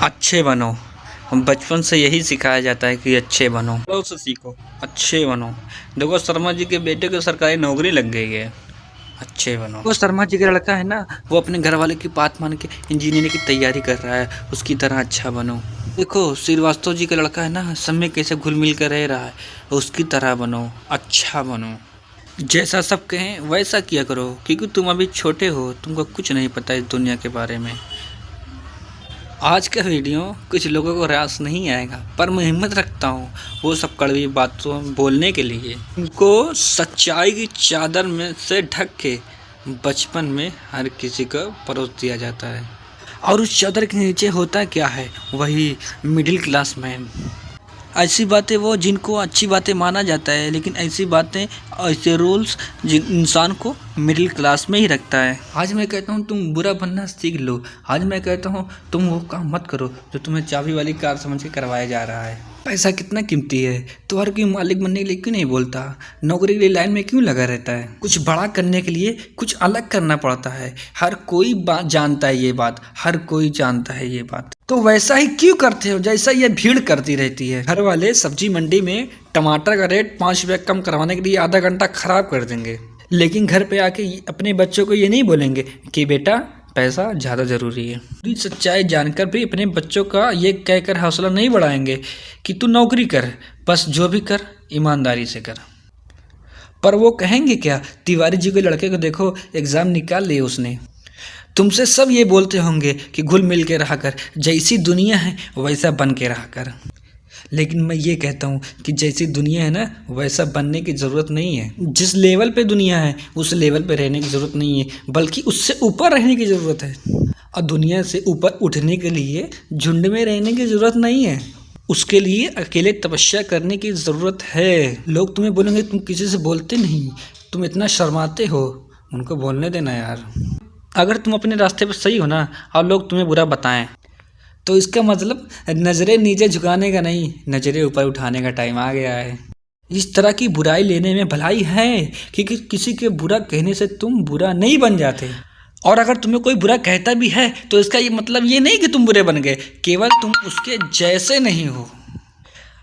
अच्छे बनो। हम बचपन से यही सिखाया जाता है कि अच्छे बनो, बड़ों से सीखो, अच्छे बनो। देखो शर्मा जी के बेटे को सरकारी नौकरी लग गई है, अच्छे बनो। वो शर्मा जी का लड़का है ना, वो अपने घर वाले की बात मान के इंजीनियरिंग की तैयारी कर रहा है, उसकी तरह अच्छा बनो। देखो श्रीवास्तव जी का लड़का है ना, सब में कैसे घुल मिल कर रह रहा है, उसकी तरह बनो, अच्छा बनो। जैसा सब कहें वैसा किया करो, क्योंकि तुम अभी छोटे हो, तुमको कुछ नहीं पता इस दुनिया के बारे में। आज का वीडियो कुछ लोगों को रास नहीं आएगा, पर मैं हिम्मत रखता हूँ वो सब कड़वी बातों बोलने के लिए। उनको सच्चाई की चादर में से ढक के बचपन में हर किसी को परोस दिया जाता है, और उस चादर के नीचे होता क्या है, वही मिडिल क्लास मैन। ऐसी बातें वो जिनको अच्छी बातें माना जाता है, लेकिन ऐसी बातें, ऐसे रूल्स जिन इंसान को मिडिल क्लास में ही रखता है। आज मैं कहता हूँ तुम बुरा बनना सीख लो। आज मैं कहता हूँ तुम वो काम मत करो जो तुम्हें चाबी वाली कार समझ के करवाया जा रहा है। पैसा कितना कीमती है, तो हर कोई मालिक बनने के लिए क्यों नहीं बोलता, नौकरी के लिए लाइन में क्यों लगा रहता है। कुछ बड़ा करने के लिए कुछ अलग करना पड़ता है। हर कोई जानता है ये बात, हर कोई जानता है ये बात। तो वैसा ही क्यों करते हो जैसा ये भीड़ करती रहती है। घर वाले सब्जी मंडी में टमाटर का रेट 5 रुपये कम करवाने के लिए आधा घंटा खराब कर देंगे, लेकिन घर पे आके अपने बच्चों को ये नहीं बोलेंगे कि बेटा पैसा ज़्यादा ज़रूरी है। पूरी सच्चाई जानकर भी अपने बच्चों का ये कहकर हौसला नहीं बढ़ाएंगे कि तू नौकरी कर, बस जो भी कर ईमानदारी से कर। पर वो कहेंगे क्या, तिवारी जी के लड़के को देखो, एग्ज़ाम निकाल लिए उसने। तुमसे सब ये बोलते होंगे कि घुल मिल के रहा कर, जैसी दुनिया है वैसा बन के रहा कर। लेकिन मैं ये कहता हूँ कि जैसी दुनिया है ना, वैसा बनने की ज़रूरत नहीं है। जिस लेवल पे दुनिया है उस लेवल पे रहने की ज़रूरत नहीं है, बल्कि उससे ऊपर रहने की ज़रूरत है। और दुनिया से ऊपर उठने के लिए झुंड में रहने की ज़रूरत नहीं है, उसके लिए अकेले तपस्या करने की ज़रूरत है। लोग तुम्हें बोलेंगे तुम किसी से बोलते नहीं, तुम इतना शर्माते हो, उनको बोलने देना यार। अगर तुम अपने रास्ते पर सही हो ना, और लोग तुम्हें बुरा बताएं, तो इसका मतलब नज़रें नीचे झुकाने का नहीं, नज़रें ऊपर उठाने का टाइम आ गया है। इस तरह की बुराई लेने में भलाई है, क्योंकि किसी के बुरा कहने से तुम बुरा नहीं बन जाते। और अगर तुम्हें कोई बुरा कहता भी है तो इसका ये मतलब ये नहीं कि तुम बुरे बन गए, केवल तुम उसके जैसे नहीं हो।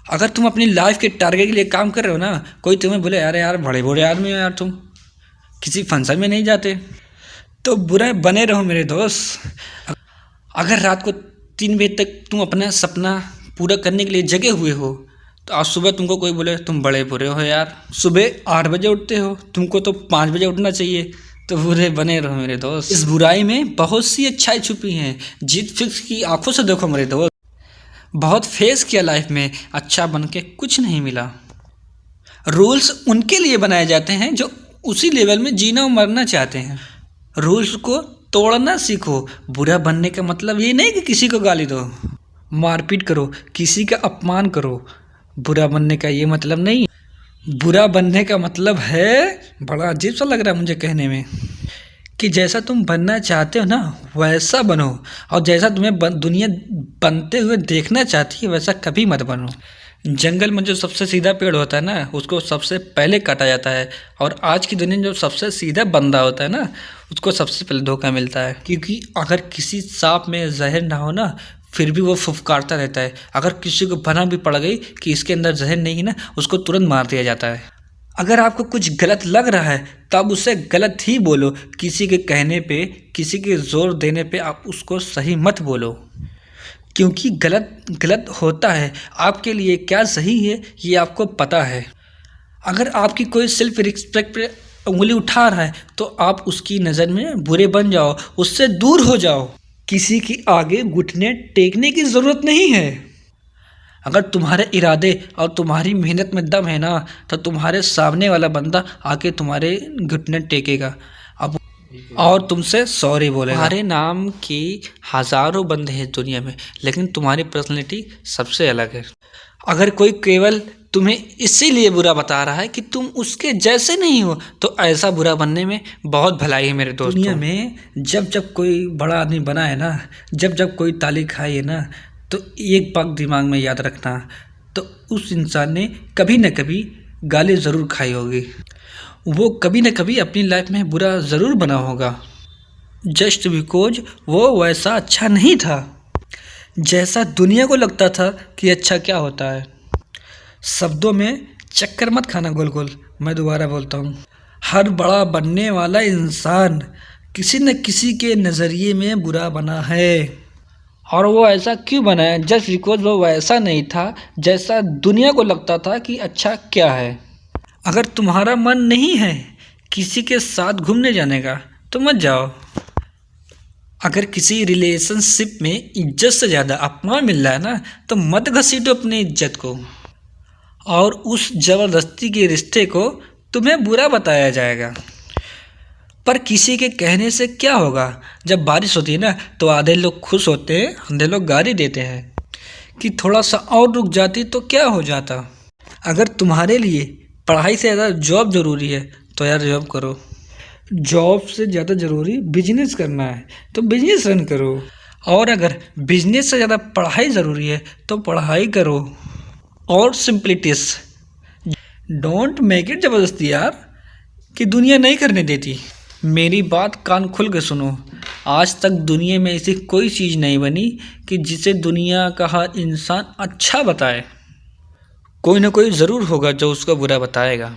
अगर तुम अपनी लाइफ के टारगेट के लिए काम कर रहे हो ना, कोई तुम्हें बोले अरे यार बड़े बुरे आदमी हो यार, तुम किसी फंक्शन में नहीं जाते, तो बुरे बने रहो मेरे दोस्त। अगर रात को 3 बजे तक तुम अपना सपना पूरा करने के लिए जगे हुए हो, तो आज सुबह तुमको कोई बोले तुम बड़े बुरे हो यार। सुबह 8 बजे उठते हो, तुमको तो 5 बजे उठना चाहिए, तो बुरे बने रहो मेरे दोस्त। इस बुराई में बहुत सी अच्छाई छुपी हैं, जीत फिक्स की आंखों से देखो मेरे दोस्त। बहुत फेस किया लाइफ में, अच्छा बन के कुछ नहीं मिला। रूल्स उनके लिए बनाए जाते हैं जो उसी लेवल में जीना और मरना चाहते हैं। रूल्स को तोड़ना सीखो। बुरा बनने का मतलब ये नहीं कि किसी को गाली दो, मारपीट करो, किसी का अपमान करो। बुरा बनने का ये मतलब नहीं। बुरा बनने का मतलब है, बड़ा अजीब सा लग रहा है मुझे कहने में, कि जैसा तुम बनना चाहते हो ना वैसा बनो, और जैसा तुम्हें दुनिया बनते हुए देखना चाहती है वैसा कभी मत बनो। जंगल में जो सबसे सीधा पेड़ होता है ना, उसको सबसे पहले काटा जाता है, और आज की दुनिया में जो सबसे सीधा बंदा होता है ना, उसको सबसे पहले धोखा मिलता है। क्योंकि अगर किसी सांप में जहर ना हो ना, फिर भी वो फुफकारता रहता है। अगर किसी को भनक भी पड़ गई कि इसके अंदर जहर नहीं है ना, उसको तुरंत मार दिया जाता है। अगर आपको कुछ गलत लग रहा है तब उसे गलत ही बोलो, किसी के कहने पे, किसी के जोर देने पे आप उसको सही मत बोलो, क्योंकि गलत गलत होता है। आपके लिए क्या सही है ये आपको पता है। अगर आपकी कोई सेल्फ रिस्पेक्ट पे उंगली उठा रहा है तो आप उसकी नज़र में बुरे बन जाओ, उससे दूर हो जाओ। किसी की आगे घुटने टेकने की ज़रूरत नहीं है। अगर तुम्हारे इरादे और तुम्हारी मेहनत में दम है ना, तो तुम्हारे सामने वाला बंदा आके तुम्हारे घुटने टेकेगा अब और तुमसे सॉरी बोलेगा। तुम्हारे नाम की हज़ारों बंदे हैं दुनिया में, लेकिन तुम्हारी पर्सनैलिटी सबसे अलग है। अगर कोई केवल तुम्हें इसीलिए बुरा बता रहा है कि तुम उसके जैसे नहीं हो, तो ऐसा बुरा बनने में बहुत भलाई है मेरे दोस्तों। दुनिया में जब जब कोई बड़ा आदमी बना है ना, जब जब कोई ताली खाई है ना, तो एक बात दिमाग में याद रखना, तो उस इंसान ने कभी न कभी गाली ज़रूर खाई होगी। वो कभी न कभी अपनी लाइफ में बुरा ज़रूर बना होगा, जस्ट बिकॉज वो वैसा अच्छा नहीं था। जैसा दुनिया को लगता था कि अच्छा क्या होता है। शब्दों में चक्कर मत खाना गोल गोल। मैं दोबारा बोलता हूँ, हर बड़ा बनने वाला इंसान किसी न किसी के नज़रिए में बुरा बना है। और वो ऐसा क्यों बना है? जस्ट बिकॉज वो वैसा नहीं था जैसा दुनिया को लगता था कि अच्छा क्या है। अगर तुम्हारा मन नहीं है किसी के साथ घूमने जाने का तो मत जाओ। अगर किसी रिलेशनशिप में इज्जत से ज़्यादा अपमान मिल रहा है ना तो मत घसीटो अपनी इज्जत को। और उस ज़बरदस्ती के रिश्ते को तुम्हें बुरा बताया जाएगा। पर किसी के कहने से क्या होगा? जब बारिश होती है ना तो आधे लोग खुश होते हैं, आधे लोग गाली देते हैं कि थोड़ा सा और रुक जाती तो क्या हो जाता। अगर तुम्हारे लिए पढ़ाई से ज़्यादा जॉब ज़रूरी है तो यार जॉब करो। जॉब से ज़्यादा ज़रूरी बिजनेस करना है तो बिजनेस रन करो। और अगर बिजनेस से ज़्यादा पढ़ाई ज़रूरी है तो पढ़ाई करो। और सिंपलिटिस, डोंट मेक इट ज़बरदस्ती यार, कि दुनिया नहीं करने देती। मेरी बात कान खुल के सुनो। आज तक दुनिया में ऐसी कोई चीज़ नहीं बनी कि जिसे दुनिया का हर इंसान अच्छा बताए। कोई ना कोई ज़रूर होगा जो उसको बुरा बताएगा।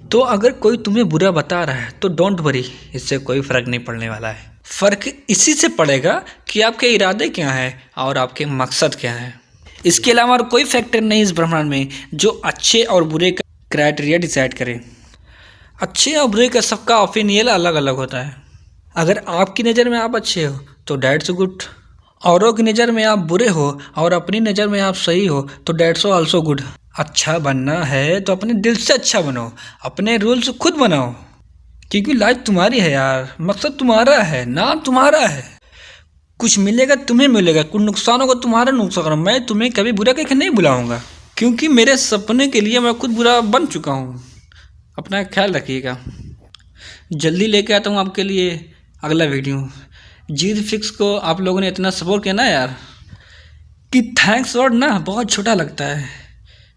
तो अगर कोई तुम्हें बुरा बता रहा है तो डोंट वरी, इससे कोई फ़र्क नहीं पड़ने वाला है। फ़र्क इसी से पड़ेगा कि आपके इरादे क्या हैं और आपके मकसद क्या हैं। इसके अलावा और कोई फैक्टर नहीं इस ब्रह्मांड में जो अच्छे और बुरे का क्राइटेरिया डिसाइड करे। अच्छे और बुरे का सबका ओपिनियन अलग अलग होता है। अगर आपकी नज़र में आप अच्छे हो तो डेट्स गुड, औरों की नज़र में आप बुरे हो और अपनी नज़र में आप सही हो तो डेट्स ऑल्सो गुड। अच्छा बनना है तो अपने दिल से अच्छा बनो, अपने रूल्स खुद बनाओ, क्योंकि लाइफ तुम्हारी है यार, मकसद तुम्हारा है, नाम तुम्हारा है। कुछ मिलेगा तुम्हें मिलेगा, कुछ नुकसान होगा तुम्हारा नुकसान होगा। मैं तुम्हें कभी बुरा कहकर नहीं बुलाऊंगा, क्योंकि मेरे सपने के लिए मैं खुद बुरा बन चुका हूँ। अपना ख्याल रखिएगा। जल्दी लेके आता हूँ आपके लिए अगला वीडियो। जीत फिक्स को आप लोगों ने इतना सपोर्ट किया ना यार, कि थैंक्स वर्ड ना बहुत छोटा लगता है।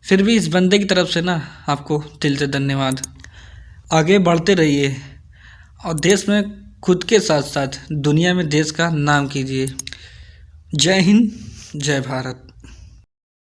फिर भी इस बंदे की तरफ से ना आपको दिल से धन्यवाद। आगे बढ़ते रहिए और देश में खुद के साथ साथ दुनिया में देश का नाम कीजिए। जय हिंद, जय भारत।